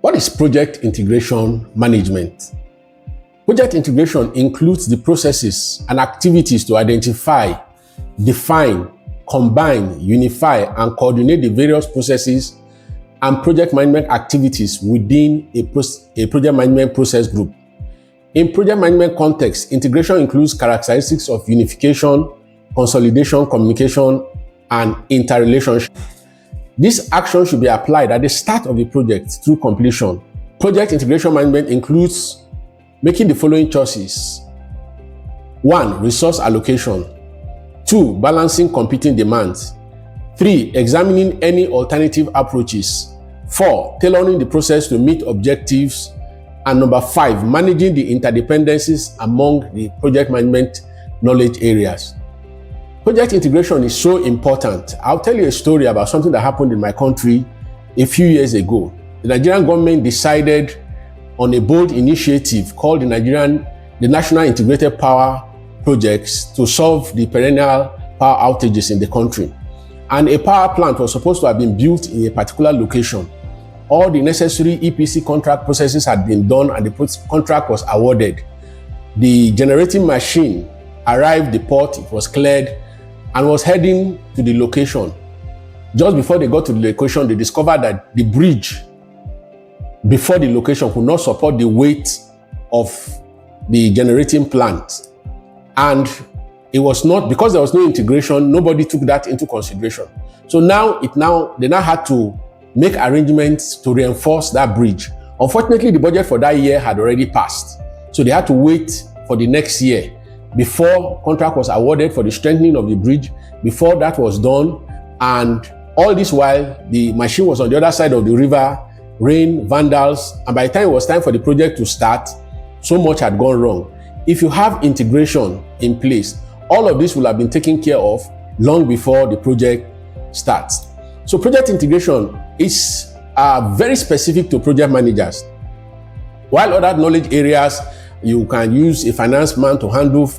What is project integration management? Project integration includes the processes and activities to identify, define, combine, unify, and coordinate the various processes and project management activities within a project management process group. In project management context, integration includes characteristics of unification, consolidation, communication, and interrelationship. This action should be applied at the start of the project through completion. Project integration management includes making the following choices. 1. Resource allocation. 2. Balancing competing demands. 3. Examining any alternative approaches. 4. Tailoring the process to meet objectives. And number 5. Managing the interdependencies among the project management knowledge areas. Project integration is so important. I'll tell you a story about something that happened in my country a few years ago. The Nigerian government decided on a bold initiative called the National Integrated Power Projects to solve the perennial power outages in the country. And a power plant was supposed to have been built in a particular location. All the necessary EPC contract processes had been done and the contract was awarded. The generating machine arrived, the port, it was cleared, and was heading to the location. Just before they got to the location, they discovered that the bridge before the location could not support the weight of the generating plant. And it was not, because there was no integration, nobody took that into consideration. So they now had to make arrangements to reinforce that bridge. Unfortunately, the budget for that year had already passed. So they had to wait for the next year before contract was awarded for the strengthening of the bridge. Before that was done, and all this while, the machine was on the other side of the river, rain, vandals, and by the time it was time for the project to start, so much had gone wrong. If you have integration in place, all of this will have been taken care of long before the project starts. So project integration is very specific to project managers. While other knowledge areas, you can use a finance man to handle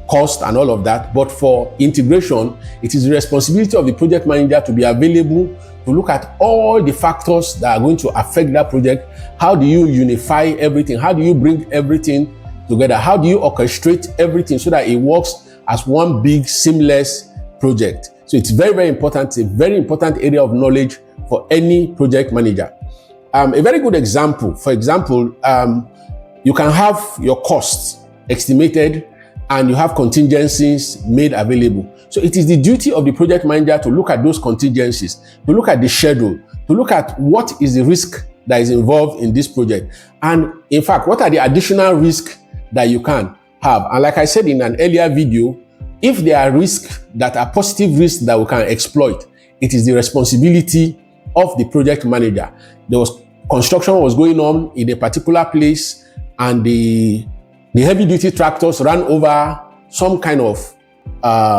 cost and all of that. But for integration, it is the responsibility of the project manager to be available to look at all the factors that are going to affect that project. How do you unify everything? How do you bring everything together? How do you orchestrate everything so that it works as one big seamless project? So it's very, very important. It's a very important area of knowledge for any project manager. A very good example, for example, you can have your costs estimated and you have contingencies made available. So it is the duty of the project manager to look at those contingencies, to look at the schedule, to look at what is the risk that is involved in this project. And in fact, what are the additional risks that you can have? And like I said in an earlier video, if there are risks that are positive risks that we can exploit, it is the responsibility of the project manager. Construction was going on in a particular place, and the heavy-duty tractors ran over some kind of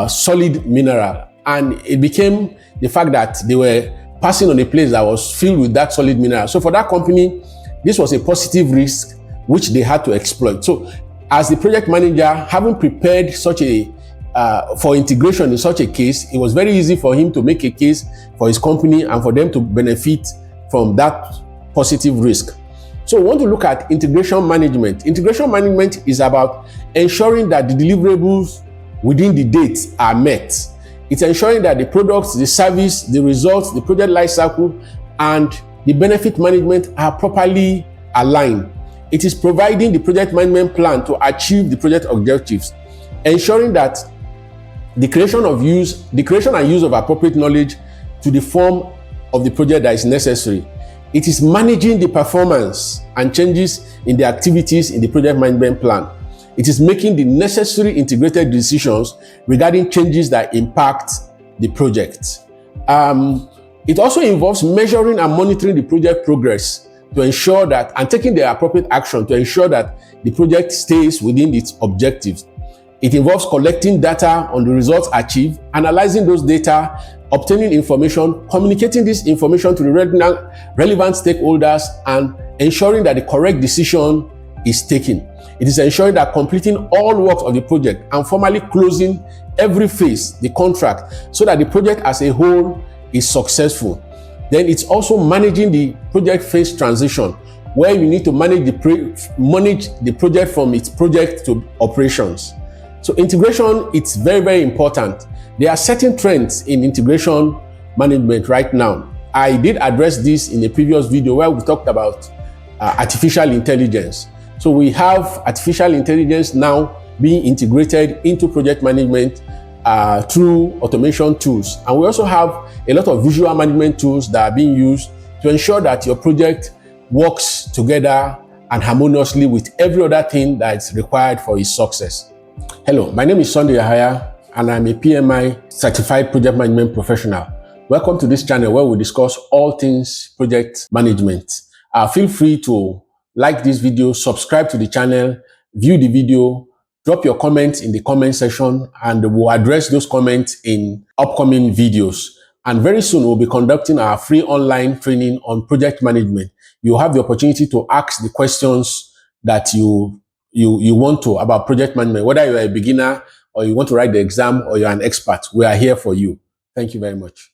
solid mineral, and it became the fact that they were passing on a place that was filled with that solid mineral. So for that company, this was a positive risk which they had to exploit. So as the project manager, having prepared such for integration in such a case, it was very easy for him to make a case for his company and for them to benefit from that positive risk. So we want to look at integration management. Integration management is about ensuring that the deliverables within the dates are met. It's ensuring that the products, the service, the results, the project life cycle, and the benefit management are properly aligned. It is providing the project management plan to achieve the project objectives, ensuring that the creation and use of appropriate knowledge to the form of the project that is necessary. It is managing the performance and changes in the activities in the project management plan. It is making the necessary integrated decisions regarding changes that impact the project. It also involves measuring and monitoring the project progress to ensure that, and taking the appropriate action to ensure that the project stays within its objectives. It involves collecting data on the results achieved, analyzing those data, obtaining information, communicating this information to the relevant stakeholders, and ensuring that the correct decision is taken. It is ensuring that completing all works of the project and formally closing every phase, the contract, so that the project as a whole is successful. Then it's also managing the project phase transition, where you need to manage the project from its project to operations. So integration, it's very, very important. There are certain trends in integration management right now. I did address this in a previous video where we talked about artificial intelligence. So we have artificial intelligence now being integrated into project management through automation tools. And we also have a lot of visual management tools that are being used to ensure that your project works together and harmoniously with every other thing that's required for its success. Hello, my name is Sunday Yahaya, and I'm a PMI certified project management professional. Welcome to this channel where we discuss all things project management. Feel free to like this video, subscribe to the channel, view the video, drop your comments in the comment section, and we'll address those comments in upcoming videos. And very soon we'll be conducting our free online training on project management. You'll have the opportunity to ask the questions that you want to about project management, whether you're a beginner or you want to write the exam or you're an expert. We are here for you. Thank you very much.